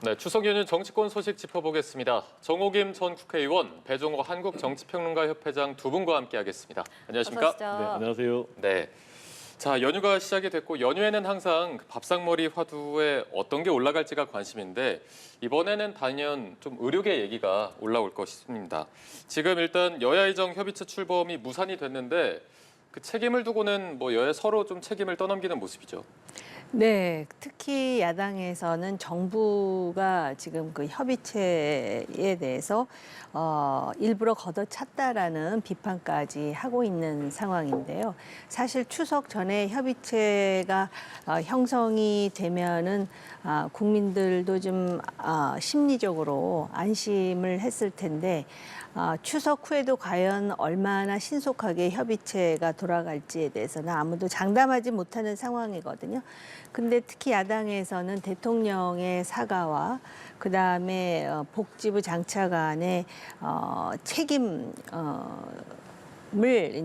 네, 추석 연휴 정치권 소식 짚어보겠습니다. 정호김 전 국회의원, 배종호 한국정치평론가협회장 두 분과 함께하겠습니다. 안녕하십니까? 어서 오시죠. 네, 안녕하세요. 네. 자, 연휴가 시작이 됐고 연휴에는 항상 밥상머리 화두에 어떤 게 올라갈지가 관심인데 이번에는 단연 좀 의료계 얘기가 올라올 것입니다. 지금 일단 여야의정 협의체 출범이 무산이 됐는데 그 책임을 두고는 뭐 여야 서로 좀 책임을 떠넘기는 모습이죠. 네, 특히 야당에서는 정부가 지금 그 협의체에 대해서 일부러 걷어찼다라는 비판까지 하고 있는 상황인데요. 사실 추석 전에 협의체가 형성이 되면은 국민들도 좀 심리적으로 안심을 했을 텐데 추석 후에도 과연 얼마나 신속하게 협의체가 돌아갈지에 대해서는 아무도 장담하지 못하는 상황이거든요. 근데 특히 야당에서는 대통령의 사과와 그다음에 복지부 장차관의 책임을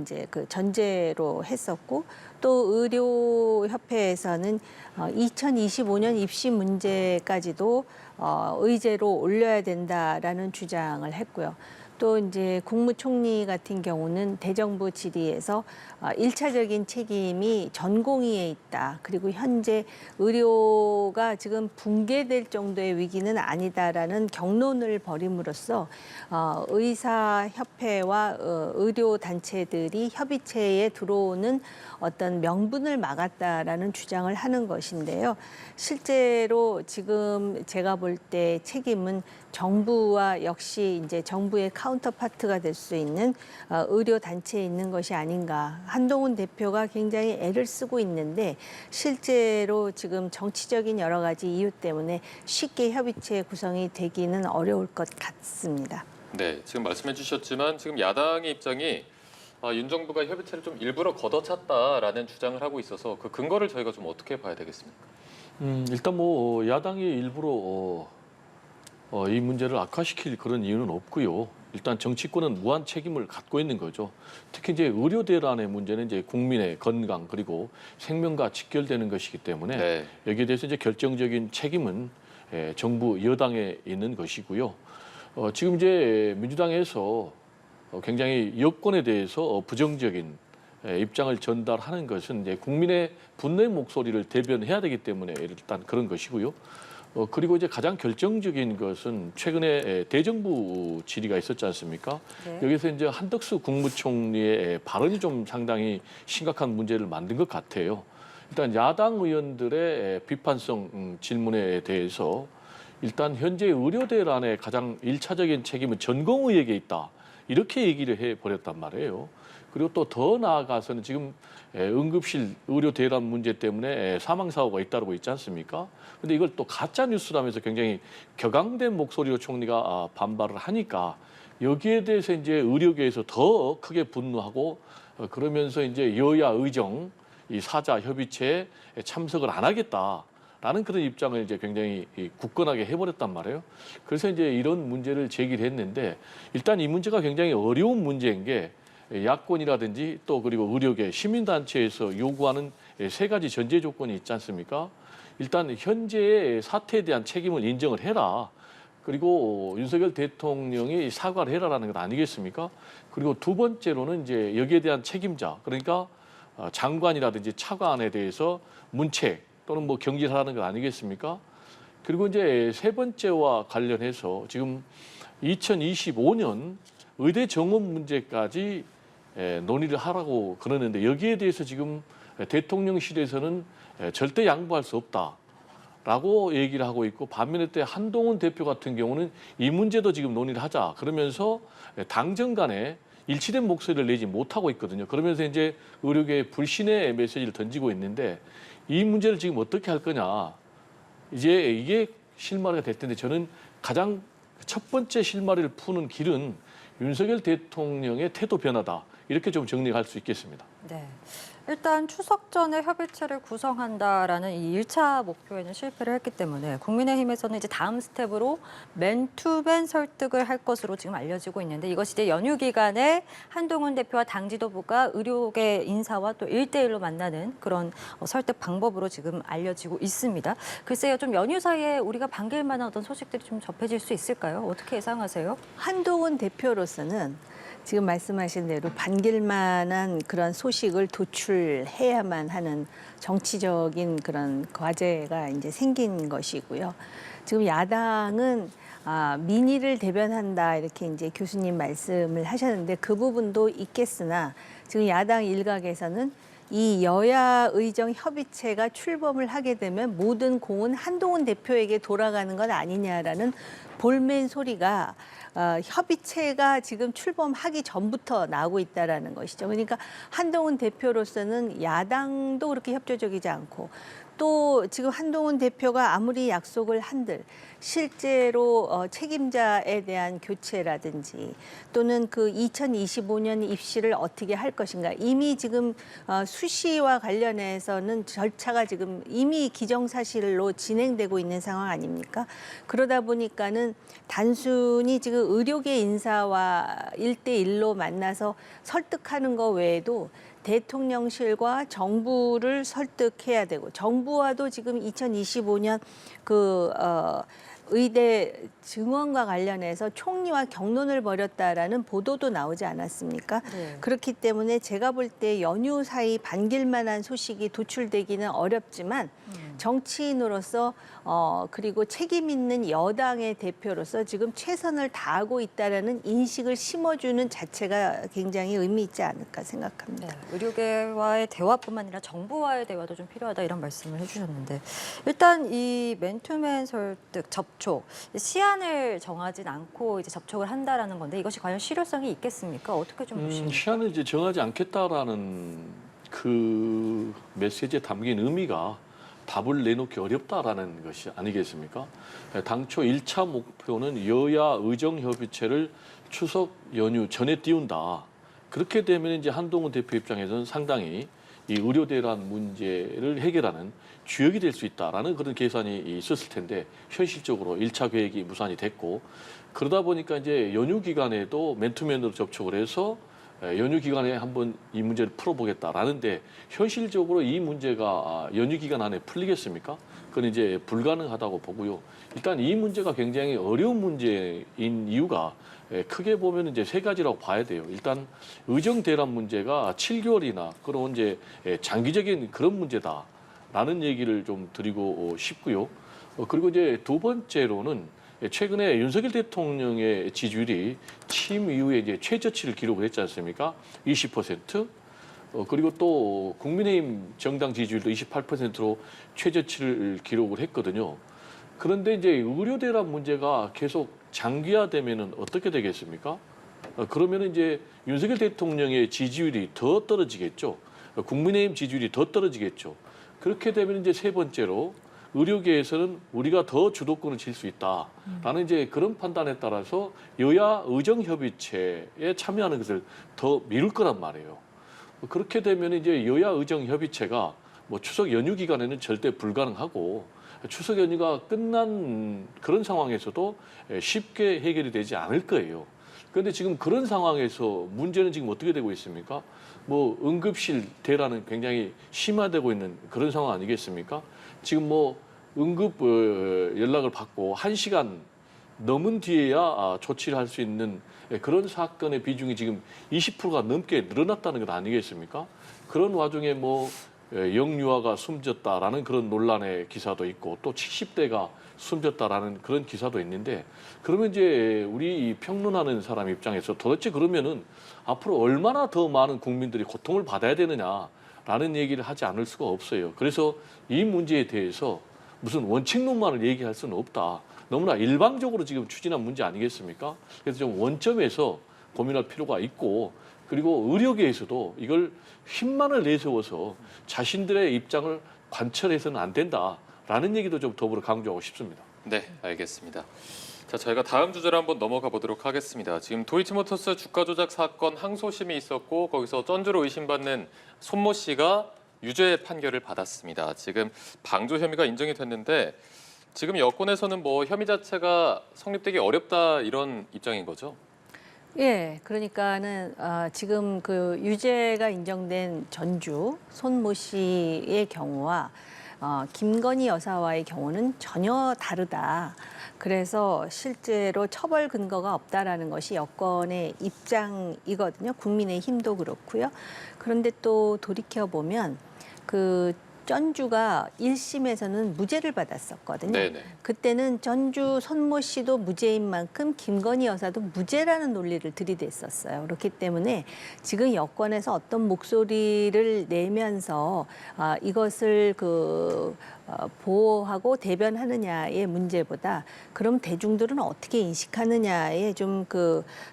이제 그 전제로 했었고 또 의료협회에서는 2025년 입시 문제까지도 의제로 올려야 된다라는 주장을 했고요. 또 이제 국무총리 같은 경우는 대정부 질의에서 1차적인 책임이 전공의에 있다. 그리고 현재 의료가 지금 붕괴될 정도의 위기는 아니다라는 경론을 벌임으로써 의사협회와 의료단체들이 협의체에 들어오는 어떤 명분을 막았다라는 주장을 하는 것인데요. 실제로 지금 제가 볼 때 책임은 정부와 역시 이제 정부의 카운터파트가 될 수 있는 의료 단체에 있는 것이 아닌가. 한동훈 대표가 굉장히 애를 쓰고 있는데 실제로 지금 정치적인 여러 가지 이유 때문에 쉽게 협의체 구성이 되기는 어려울 것 같습니다. 네, 지금 말씀해 주셨지만 지금 야당의 입장이 윤 정부가 협의체를 좀 일부러 걷어찼다라는 주장을 하고 있어서 그 근거를 저희가 좀 어떻게 봐야 되겠습니까? 일단 뭐 야당이 일부러 이 문제를 악화시킬 그런 이유는 없고요. 일단 정치권은 무한 책임을 갖고 있는 거죠. 특히 이제 의료 대란의 문제는 이제 국민의 건강 그리고 생명과 직결되는 것이기 때문에 네. 여기에 대해서 이제 결정적인 책임은 정부 여당에 있는 것이고요. 지금 이제 민주당에서 굉장히 여권에 대해서 부정적인 입장을 전달하는 것은 이제 국민의 분노의 목소리를 대변해야 되기 때문에 일단 그런 것이고요. 그리고 이제 가장 결정적인 것은 최근에 대정부 질의가 있었지 않습니까? 네. 여기서 이제 한덕수 국무총리의 발언이 좀 상당히 심각한 문제를 만든 것 같아요. 일단 야당 의원들의 비판성 질문에 대해서 일단 현재 의료 대란의 가장 일차적인 책임은 전공의에게 있다. 이렇게 얘기를 해버렸단 말이에요. 그리고 또 더 나아가서는 지금 응급실 의료 대란 문제 때문에 사망 사고가 잇따르고 있지 않습니까? 근데 이걸 또 가짜 뉴스라면서 굉장히 격앙된 목소리로 총리가 반발을 하니까 여기에 대해서 이제 의료계에서 더 크게 분노하고 그러면서 이제 여야 의정 이 사자 협의체에 참석을 안 하겠다라는 그런 입장을 이제 굉장히 굳건하게 해버렸단 말이에요. 그래서 이제 이런 문제를 제기를 했는데 일단 이 문제가 굉장히 어려운 문제인 게 야권이라든지 또 그리고 의료계, 시민단체에서 요구하는 세 가지 전제 조건이 있지 않습니까? 일단 현재의 사태에 대한 책임을 인정을 해라. 그리고 윤석열 대통령이 사과를 해라라는 것 아니겠습니까? 그리고 두 번째로는 이제 여기에 대한 책임자, 그러니까 장관이라든지 차관에 대해서 문책 또는 뭐 경질하라는 것 아니겠습니까? 그리고 이제 세 번째와 관련해서 지금 2025년 의대 정원 문제까지 논의를 하라고 그러는데 여기에 대해서 지금 대통령실에서는 절대 양보할 수 없다라고 얘기를 하고 있고 반면에 또 한동훈 대표 같은 경우는 이 문제도 지금 논의를 하자 그러면서 당정 간에 일치된 목소리를 내지 못하고 있거든요. 그러면서 이제 의료계에 불신의 메시지를 던지고 있는데 이 문제를 지금 어떻게 할 거냐. 이제 이게 실마리가 될 텐데 저는 가장 첫 번째 실마리를 푸는 길은 윤석열 대통령의 태도 변화다. 이렇게 좀 정리할 수 있겠습니다. 네. 일단 추석 전에 협의체를 구성한다라는 이 1차 목표에는 실패를 했기 때문에 국민의힘에서는 이제 다음 스텝으로 맨투맨 설득을 할 것으로 지금 알려지고 있는데 이것이 이제 연휴 기간에 한동훈 대표와 당 지도부가 의료계 인사와 또 1대1로 만나는 그런 설득 방법으로 지금 알려지고 있습니다. 글쎄요, 좀 연휴 사이에 우리가 반길 만한 어떤 소식들이 좀 접해질 수 있을까요? 어떻게 예상하세요? 한동훈 대표로서는 지금 말씀하신 대로 반길만한 그런 소식을 도출해야만 하는 정치적인 그런 과제가 이제 생긴 것이고요. 지금 야당은 민의를 대변한다 이렇게 이제 교수님 말씀을 하셨는데 그 부분도 있겠으나 지금 야당 일각에서는 이 여야 의정 협의체가 출범을 하게 되면 모든 공은 한동훈 대표에게 돌아가는 것 아니냐라는 볼멘 소리가 협의체가 지금 출범하기 전부터 나오고 있다라는 것이죠. 그러니까 한동훈 대표로서는 야당도 그렇게 협조적이지 않고 또 지금 한동훈 대표가 아무리 약속을 한들 실제로 책임자에 대한 교체라든지 또는 그 2025년 입시를 어떻게 할 것인가 이미 지금 수시와 관련해서는 절차가 지금 이미 기정사실로 진행되고 있는 상황 아닙니까? 그러다 보니까는 단순히 지금 의료계 인사와 1대1로 만나서 설득하는 것 외에도 대통령실과 정부를 설득해야 되고 정부와도 지금 2025년 의대 증원과 관련해서 총리와 경론을 벌였다라는 보도도 나오지 않았습니까? 네. 그렇기 때문에 제가 볼 때 연휴 사이 반길만한 소식이 도출되기는 어렵지만 정치인으로서 그리고 책임 있는 여당의 대표로서 지금 최선을 다하고 있다라는 인식을 심어주는 자체가 굉장히 의미 있지 않을까 생각합니다. 네, 의료계와의 대화뿐만 아니라 정부와의 대화도 좀 필요하다 이런 말씀을 해주셨는데 일단 이 맨투맨 설득 접촉 시한을 정하진 않고 이제 접촉을 한다라는 건데 이것이 과연 실효성이 있겠습니까? 어떻게 좀 보십니까? 시한을 이제 정하지 않겠다라는 그 메시지에 담긴 의미가 답을 내놓기 어렵다라는 것이 아니겠습니까? 당초 1차 목표는 여야 의정협의체를 추석 연휴 전에 띄운다. 그렇게 되면 이제 한동훈 대표 입장에서는 상당히 이 의료 대란 문제를 해결하는 주역이 될 수 있다라는 그런 계산이 있었을 텐데 현실적으로 1차 계획이 무산이 됐고 그러다 보니까 이제 연휴 기간에도 맨투맨으로 접촉을 해서 연휴 기간에 한번 이 문제를 풀어보겠다라는데 현실적으로 이 문제가 연휴 기간 안에 풀리겠습니까? 그건 이제 불가능하다고 보고요. 일단 이 문제가 굉장히 어려운 문제인 이유가 크게 보면 이제 세 가지라고 봐야 돼요. 일단 의정 대란 문제가 7개월이나 그런 이제 장기적인 그런 문제다라는 얘기를 좀 드리고 싶고요. 그리고 이제 두 번째로는 최근에 윤석열 대통령의 지지율이 취임 이후에 이제 최저치를 기록을 했지 않습니까? 20%. 그리고 또 국민의힘 정당 지지율도 28%로 최저치를 기록을 했거든요. 그런데 이제 의료 대란 문제가 계속 장기화되면은 어떻게 되겠습니까? 그러면 이제 윤석열 대통령의 지지율이 더 떨어지겠죠. 국민의힘 지지율이 더 떨어지겠죠. 그렇게 되면 이제 세 번째로 의료계에서는 우리가 더 주도권을 질 수 있다라는 이제 그런 판단에 따라서 여야 의정협의체에 참여하는 것을 더 미룰 거란 말이에요. 그렇게 되면 이제 여야 의정협의체가 뭐 추석 연휴 기간에는 절대 불가능하고 추석 연휴가 끝난 그런 상황에서도 쉽게 해결이 되지 않을 거예요. 그런데 지금 그런 상황에서 문제는 지금 어떻게 되고 있습니까? 뭐 응급실 대란은 굉장히 심화되고 있는 그런 상황 아니겠습니까? 지금 뭐 응급 연락을 받고 1시간 넘은 뒤에야 조치를 할 수 있는 그런 사건의 비중이 지금 20%가 넘게 늘어났다는 것 아니겠습니까? 그런 와중에 뭐 영유아가 숨졌다라는 그런 논란의 기사도 있고 또 70대가 숨졌다라는 그런 기사도 있는데 그러면 이제 우리 평론하는 사람 입장에서 도대체 그러면은 앞으로 얼마나 더 많은 국민들이 고통을 받아야 되느냐라는 얘기를 하지 않을 수가 없어요. 그래서 이 문제에 대해서 무슨 원칙론만을 얘기할 수는 없다. 너무나 일방적으로 지금 추진한 문제 아니겠습니까? 그래서 좀 원점에서 고민할 필요가 있고 그리고 의료계에서도 이걸 힘만을 내세워서 자신들의 입장을 관철해서는 안 된다라는 얘기도 좀 더불어 강조하고 싶습니다. 네, 알겠습니다. 자, 저희가 다음 주제로 한번 넘어가 보도록 하겠습니다. 지금 도이치모터스 주가 조작 사건 항소심이 있었고 거기서 전주로 의심받는 손모 씨가 유죄 판결을 받았습니다. 지금 방조 혐의가 인정이 됐는데 지금 여권에서는 뭐 혐의 자체가 성립되기 어렵다 이런 입장인 거죠? 예, 그러니까는 지금 그 유죄가 인정된 전주 손모 씨의 경우와 김건희 여사와의 경우는 전혀 다르다. 그래서 실제로 처벌 근거가 없다라는 것이 여권의 입장이거든요. 국민의힘도 그렇고요. 그런데 또 돌이켜 보면 그 전주가 1심에서는 무죄를 받았었거든요. 네네. 그때는 전주 손모 씨도 무죄인 만큼 김건희 여사도 무죄라는 논리를 들이댔었어요. 그렇기 때문에 지금 여권에서 어떤 목소리를 내면서 이것을 보호하고 대변하느냐의 문제보다 그럼 대중들은 어떻게 인식하느냐에 좀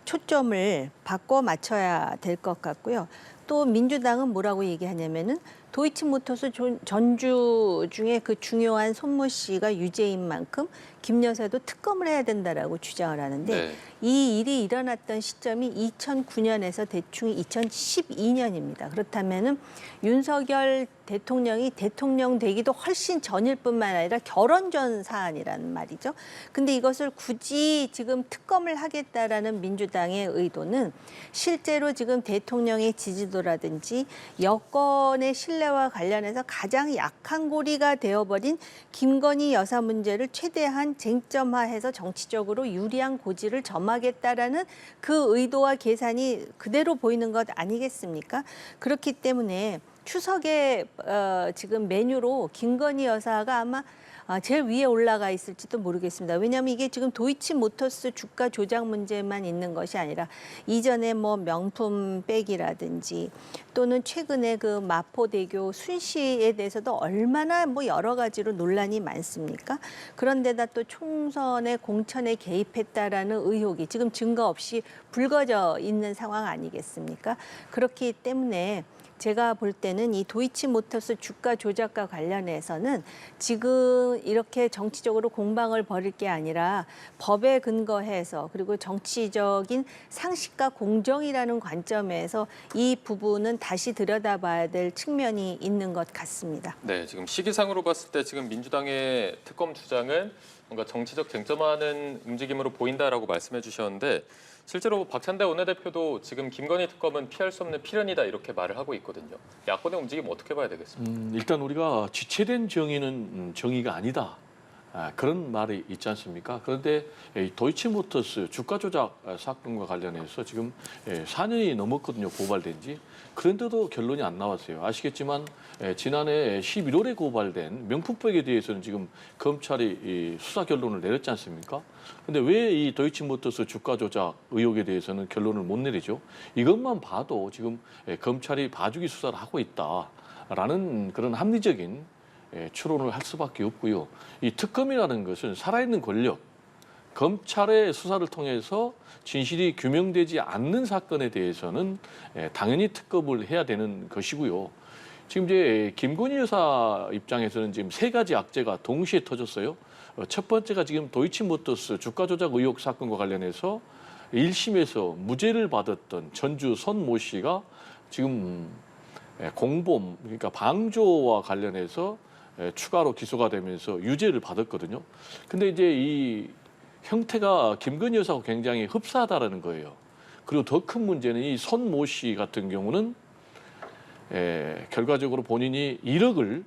초점을 바꿔 맞춰야 될 것 같고요. 또 민주당은 뭐라고 얘기하냐면은 도이치모터스 전주 중에 그 중요한 손모 씨가 유죄인 만큼 김 여사도 특검을 해야 된다라고 주장을 하는데 네. 이 일이 일어났던 시점이 2009년에서 대충 2012년입니다. 그렇다면은 윤석열 대통령이 대통령 되기도 훨씬 전일 뿐만 아니라 결혼 전 사안이라는 말이죠. 근데 이것을 굳이 지금 특검을 하겠다라는 민주당의 의도는 실제로 지금 대통령의 지지도라든지 여권의 신뢰와 관련해서 가장 약한 고리가 되어버린 김건희 여사 문제를 최대한 쟁점화해서 정치적으로 유리한 고지를 점하겠다라는 그 의도와 계산이 그대로 보이는 것 아니겠습니까? 그렇기 때문에 추석에 지금 메뉴로 김건희 여사가 아마 제일 위에 올라가 있을지도 모르겠습니다. 왜냐하면 이게 지금 도이치모터스 주가 조작 문제만 있는 것이 아니라 이전에 뭐 명품 백이라든지 또는 최근에 그 마포대교 순시에 대해서도 얼마나 뭐 여러 가지로 논란이 많습니까? 그런데다 또 총선에 공천에 개입했다라는 의혹이 지금 증거 없이 불거져 있는 상황 아니겠습니까? 그렇기 때문에 제가 볼 때는 이 도이치모터스 주가 조작과 관련해서는 지금 이렇게 정치적으로 공방을 벌일 게 아니라 법에 근거해서 그리고 정치적인 상식과 공정이라는 관점에서 이 부분은 다시 들여다봐야 될 측면이 있는 것 같습니다. 네, 지금 시기상으로 봤을 때 지금 민주당의 특검 주장은 뭔가 정치적 쟁점화하는 움직임으로 보인다라고 말씀해 주셨는데 실제로 박찬대 원내대표도 지금 김건희 특검은 피할 수 없는 필연이다 이렇게 말을 하고 있거든요. 야권의 움직임 어떻게 봐야 되겠습니까? 일단 우리가 지체된 정의는 정의가 아니다. 그런 말이 있지 않습니까? 그런데 이 도이치모터스 주가 조작 사건과 관련해서 지금 4년이 넘었거든요, 고발된 지. 그런데도 결론이 안 나왔어요. 아시겠지만 지난해 11월에 고발된 명품백에 대해서는 지금 검찰이 수사 결론을 내렸지 않습니까? 근데 왜 이 도이치모터스 주가 조작 의혹에 대해서는 결론을 못 내리죠? 이것만 봐도 지금 검찰이 봐주기 수사를 하고 있다라는 그런 합리적인 추론을 할 수밖에 없고요. 이 특검이라는 것은 살아있는 권력, 검찰의 수사를 통해서 진실이 규명되지 않는 사건에 대해서는 당연히 특검을 해야 되는 것이고요. 지금 이제 김건희 여사 입장에서는 지금 세 가지 악재가 동시에 터졌어요. 첫 번째가 지금 도이치모터스 주가 조작 의혹 사건과 관련해서 1심에서 무죄를 받았던 전주 손모 씨가 지금 공범, 그러니까 방조와 관련해서 추가로 기소가 되면서 유죄를 받았거든요. 근데 이제 이 형태가 김건희 여사하고 굉장히 흡사하다라는 거예요. 그리고 더 큰 문제는 이 손모 씨 같은 경우는 결과적으로 본인이 1억을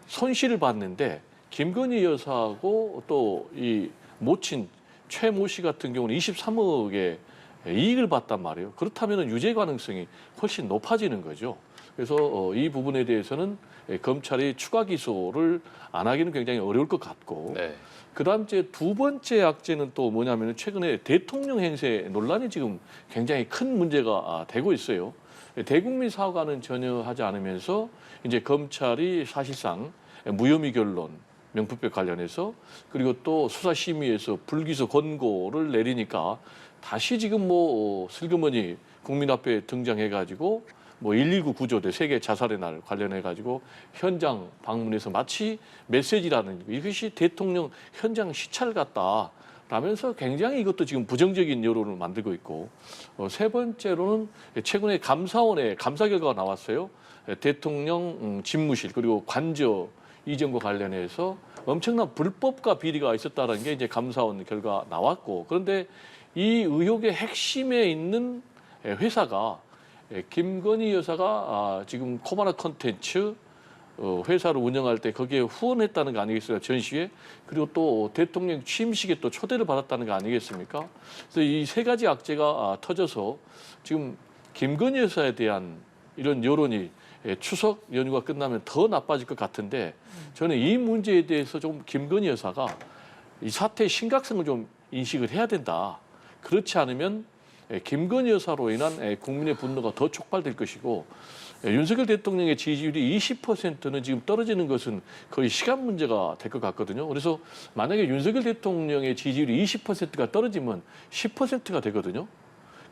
손실을 봤는데 김건희 여사하고 또 이 모친 최모 씨 같은 경우는 23억의 이익을 봤단 말이에요. 그렇다면 유죄 가능성이 훨씬 높아지는 거죠. 그래서 이 부분에 대해서는 검찰이 추가 기소를 안 하기는 굉장히 어려울 것 같고 네. 그다음 이제 두 번째 악재는 또 뭐냐면 최근에 대통령 행세 논란이 지금 굉장히 큰 문제가 되고 있어요. 대국민 사과는 전혀 하지 않으면서 이제 검찰이 사실상 무혐의 결론 명품백 관련해서 그리고 또 수사심의에서 불기소 권고를 내리니까 다시 지금 뭐 슬그머니 국민 앞에 등장해가지고 뭐 119 구조대 세계 자살의 날 관련해 가지고 현장 방문해서 마치 메시지라는 이것이 대통령 현장 시찰 같다. 라면서 굉장히 이것도 지금 부정적인 여론을 만들고 있고 세 번째로는 최근에 감사원의 감사 결과가 나왔어요. 대통령 집무실 그리고 관저 이전과 관련해서 엄청난 불법과 비리가 있었다는 게 이제 감사원 결과 나왔고 그런데 이 의혹의 핵심에 있는 회사가 김건희 여사가 지금 코바나 컨텐츠 회사를 운영할 때 거기에 후원했다는 거 아니겠습니까? 전시회. 그리고 또 대통령 취임식에 또 초대를 받았다는 거 아니겠습니까? 그래서 이 세 가지 악재가 터져서 지금 김건희 여사에 대한 이런 여론이 추석 연휴가 끝나면 더 나빠질 것 같은데 저는 이 문제에 대해서 좀 김건희 여사가 이 사태의 심각성을 좀 인식을 해야 된다. 그렇지 않으면 김건희 여사로 인한 국민의 분노가 더 촉발될 것이고 윤석열 대통령의 지지율이 20%는 지금 떨어지는 것은 거의 시간 문제가 될 것 같거든요. 그래서 만약에 윤석열 대통령의 지지율이 20%가 떨어지면 10%가 되거든요.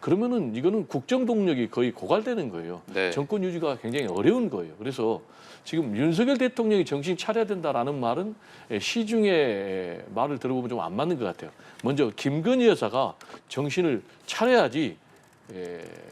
그러면은 이거는 국정 동력이 거의 고갈되는 거예요. 네. 정권 유지가 굉장히 어려운 거예요. 그래서 지금 윤석열 대통령이 정신 차려야 된다라는 말은 시중의 말을 들어보면 좀 안 맞는 것 같아요. 먼저 김건희 여사가 정신을 차려야지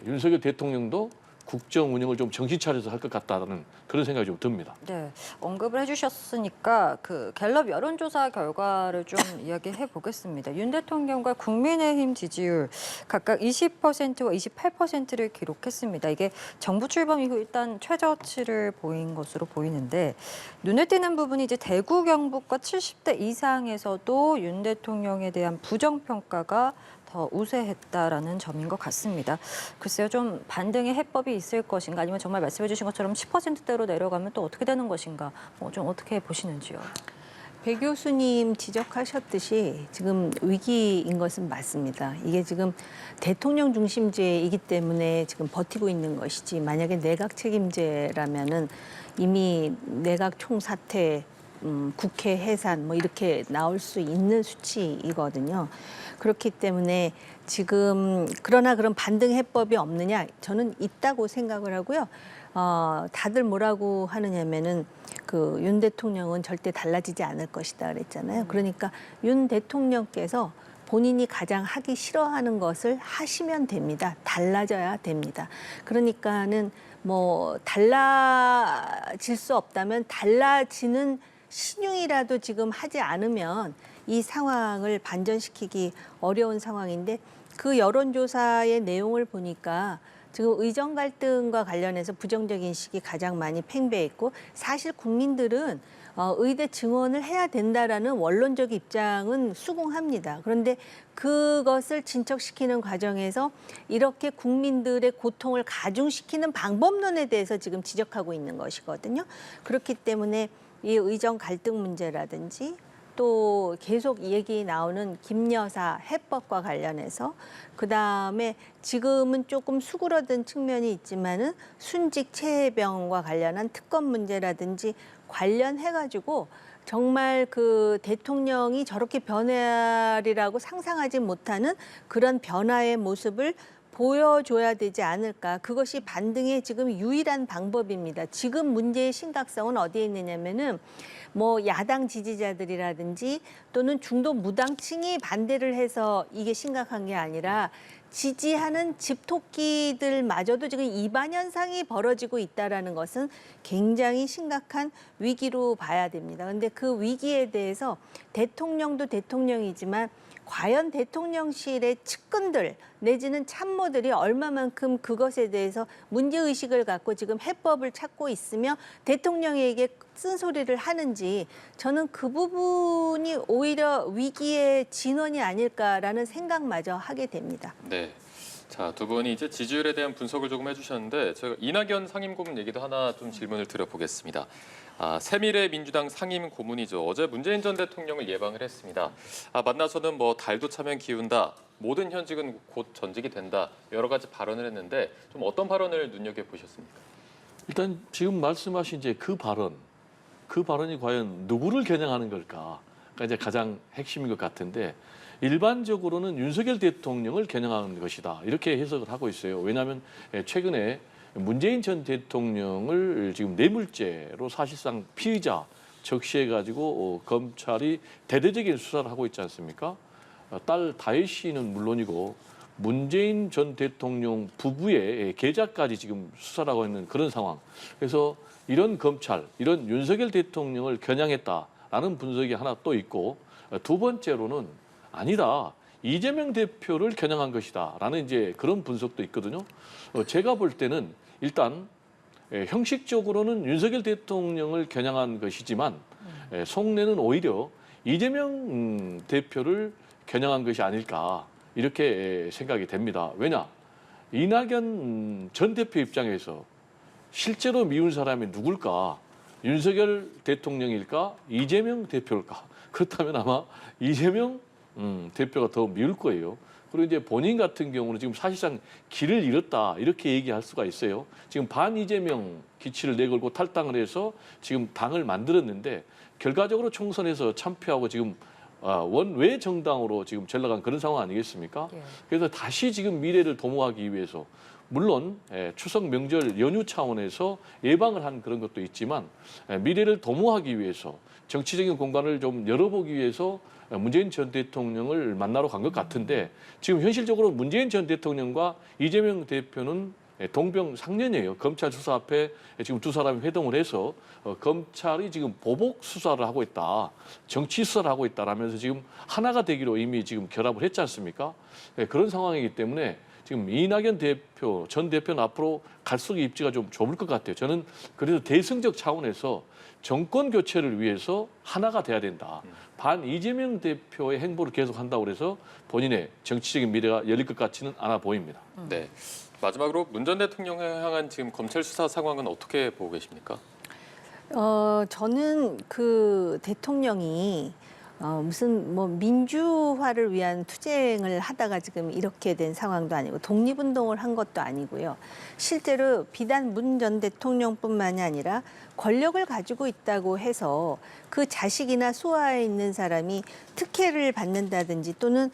윤석열 대통령도 국정 운영을 좀 정신 차려서 할 것 같다는 그런 생각이 좀 듭니다. 네, 언급을 해주셨으니까 그 갤럽 여론조사 결과를 좀 이야기해 보겠습니다. 윤 대통령과 국민의힘 지지율 각각 20%와 28%를 기록했습니다. 이게 정부 출범 이후 일단 최저치를 보인 것으로 보이는데 눈에 띄는 부분이 이제 대구 경북과 70대 이상에서도 윤 대통령에 대한 부정평가가 더 우세했다라는 점인 것 같습니다. 글쎄요, 좀 반등의 해법이 있을 것인가 아니면 정말 말씀해 주신 것처럼 10%대로 내려가면 또 어떻게 되는 것인가 좀 어떻게 보시는지요? 배 교수님 지적하셨듯이 지금 위기인 것은 맞습니다. 이게 지금 대통령 중심제이기 때문에 지금 버티고 있는 것이지 만약에 내각 책임제라면은 이미 내각 총사퇴 국회 해산 뭐 이렇게 나올 수 있는 수치이거든요. 그렇기 때문에 지금 그러나 그런 반등 해법이 없느냐? 저는 있다고 생각을 하고요. 다들 뭐라고 하느냐면은 그 윤 대통령은 절대 달라지지 않을 것이다 그랬잖아요. 그러니까 윤 대통령께서 본인이 가장 하기 싫어하는 것을 하시면 됩니다. 달라져야 됩니다. 그러니까는 뭐 달라질 수 없다면 달라지는 신용이라도 지금 하지 않으면 이 상황을 반전시키기 어려운 상황인데 그 여론조사의 내용을 보니까 지금 의정 갈등과 관련해서 부정적 인식이 가장 많이 팽배했고 사실 국민들은 의대 증원을 해야 된다라는 원론적 입장은 수긍합니다. 그런데 그것을 진척시키는 과정에서 이렇게 국민들의 고통을 가중시키는 방법론에 대해서 지금 지적하고 있는 것이거든요. 그렇기 때문에 이 의정 갈등 문제라든지 또 계속 얘기 나오는 김 여사 해법과 관련해서 그다음에 지금은 조금 수그러든 측면이 있지만은 순직 최혜병과 관련한 특검 문제라든지 관련해가지고 정말 그 대통령이 저렇게 변하리라고 상상하지 못하는 그런 변화의 모습을 보여줘야 되지 않을까. 그것이 반등의 지금 유일한 방법입니다. 지금 문제의 심각성은 어디에 있느냐면은 뭐 야당 지지자들이라든지 또는 중도 무당층이 반대를 해서 이게 심각한 게 아니라 지지하는 집토끼들마저도 지금 이반 현상이 벌어지고 있다라는 것은 굉장히 심각한 위기로 봐야 됩니다. 그런데 그 위기에 대해서 대통령도 대통령이지만 과연 대통령실의 측근들 내지는 참모들이 얼마만큼 그것에 대해서 문제의식을 갖고 지금 해법을 찾고 있으며 대통령에게 쓴소리를 하는지 저는 그 부분이 오히려 위기의 진원이 아닐까라는 생각마저 하게 됩니다. 네. 자, 두 분이 이제 지지율에 대한 분석을 조금 해주셨는데 제가 이낙연 상임고문 얘기도 하나 좀 질문을 드려보겠습니다. 새미래 민주당 상임 고문이죠. 어제 문재인 전 대통령을 예방을 했습니다. 만나서는 뭐 달도 차면 기운다. 모든 현직은 곧 전직이 된다. 여러 가지 발언을 했는데 좀 어떤 발언을 눈여겨보셨습니까? 일단 지금 말씀하신 이제 그 발언이 과연 누구를 겨냥하는 걸까가 이제 가장 핵심인 것 같은데 일반적으로는 윤석열 대통령을 겨냥하는 것이다. 이렇게 해석을 하고 있어요. 왜냐하면 최근에 문재인 전 대통령을 지금 뇌물죄로 사실상 피의자 적시해가지고 검찰이 대대적인 수사를 하고 있지 않습니까? 딸 다혜 씨는 물론이고 문재인 전 대통령 부부의 계좌까지 지금 수사를 하고 있는 그런 상황. 그래서 이런 검찰, 이런 윤석열 대통령을 겨냥했다라는 분석이 하나 또 있고 두 번째로는 아니다. 이재명 대표를 겨냥한 것이다라는 이제 그런 분석도 있거든요. 제가 볼 때는 일단 형식적으로는 윤석열 대통령을 겨냥한 것이지만 속내는 오히려 이재명 대표를 겨냥한 것이 아닐까 이렇게 생각이 됩니다. 왜냐? 이낙연 전 대표 입장에서 실제로 미운 사람이 누굴까? 윤석열 대통령일까? 이재명 대표일까? 그렇다면 아마 이재명 대표가 더 미울 거예요. 그리고 이제 본인 같은 경우는 지금 사실상 길을 잃었다 이렇게 얘기할 수가 있어요. 지금 반 이재명 기치를 내걸고 탈당을 해서 지금 당을 만들었는데 결과적으로 총선에서 참패하고 지금 원외 정당으로 지금 전락한 그런 상황 아니겠습니까? 예. 그래서 다시 지금 미래를 도모하기 위해서 물론 추석 명절 연휴 차원에서 예방을 한 그런 것도 있지만 미래를 도모하기 위해서 정치적인 공간을 좀 열어보기 위해서 문재인 전 대통령을 만나러 간 것 같은데 지금 현실적으로 문재인 전 대통령과 이재명 대표는 동병상련이에요. 검찰 수사 앞에 지금 두 사람이 회동을 해서 검찰이 지금 보복 수사를 하고 있다. 정치 수사를 하고 있다라면서 지금 하나가 되기로 이미 지금 결합을 했지 않습니까? 그런 상황이기 때문에 지금 이낙연 대표, 전 대표는 앞으로 갈수록 입지가 좀 좁을 것 같아요. 저는 그래서 대승적 차원에서 정권 교체를 위해서 하나가 돼야 된다. 반 이재명 대표의 행보를 계속한다고 해서 본인의 정치적인 미래가 열릴 것 같지는 않아 보입니다. 네. 마지막으로 문 전 대통령에 향한 지금 검찰 수사 상황은 어떻게 보고 계십니까? 저는 그 대통령이 무슨 뭐 민주화를 위한 투쟁을 하다가 지금 이렇게 된 상황도 아니고 독립운동을 한 것도 아니고요. 실제로 비단 문 전 대통령뿐만이 아니라 권력을 가지고 있다고 해서 그 자식이나 수하에 있는 사람이 특혜를 받는다든지 또는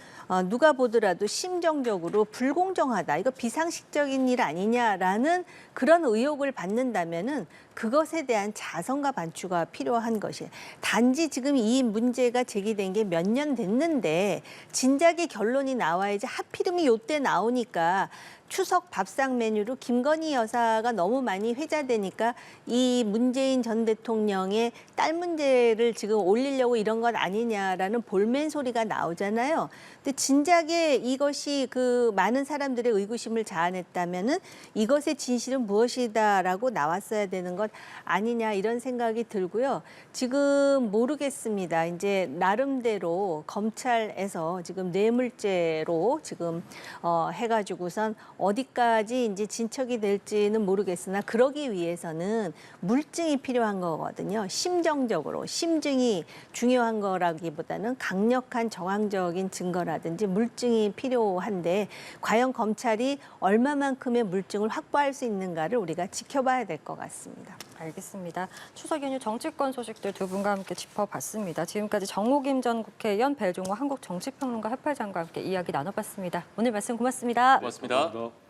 누가 보더라도 심정적으로 불공정하다, 이거 비상식적인 일 아니냐라는 그런 의혹을 받는다면은 그것에 대한 자성과 반추가 필요한 것이에요. 단지 지금 이 문제가 제기된 게 몇 년 됐는데 진작에 결론이 나와야지 하필이면 요때 나오니까 추석 밥상 메뉴로 김건희 여사가 너무 많이 회자되니까 이 문재인 전 대통령의 딸 문제를 지금 올리려고 이런 것 아니냐라는 볼멘 소리가 나오잖아요. 근데 진작에 이것이 그 많은 사람들의 의구심을 자아냈다면은 이것의 진실은 무엇이다라고 나왔어야 되는 것 아니냐 이런 생각이 들고요. 지금 모르겠습니다. 이제 나름대로 검찰에서 지금 뇌물죄로 지금 해가지고선 어디까지 이제 진척이 될지는 모르겠으나 그러기 위해서는 물증이 필요한 거거든요. 심정적으로 심증이 중요한 거라기보다는 강력한 정황적인 증거라든지 물증이 필요한데 과연 검찰이 얼마만큼의 물증을 확보할 수 있는가를 우리가 지켜봐야 될 것 같습니다. 알겠습니다. 추석 연휴 정치권 소식들 두 분과 함께 짚어봤습니다. 지금까지 정호김 전 국회의원, 배종호 한국정치평론가 협회장과 함께 이야기 나눠봤습니다. 오늘 말씀 고맙습니다. 고맙습니다. 감사합니다.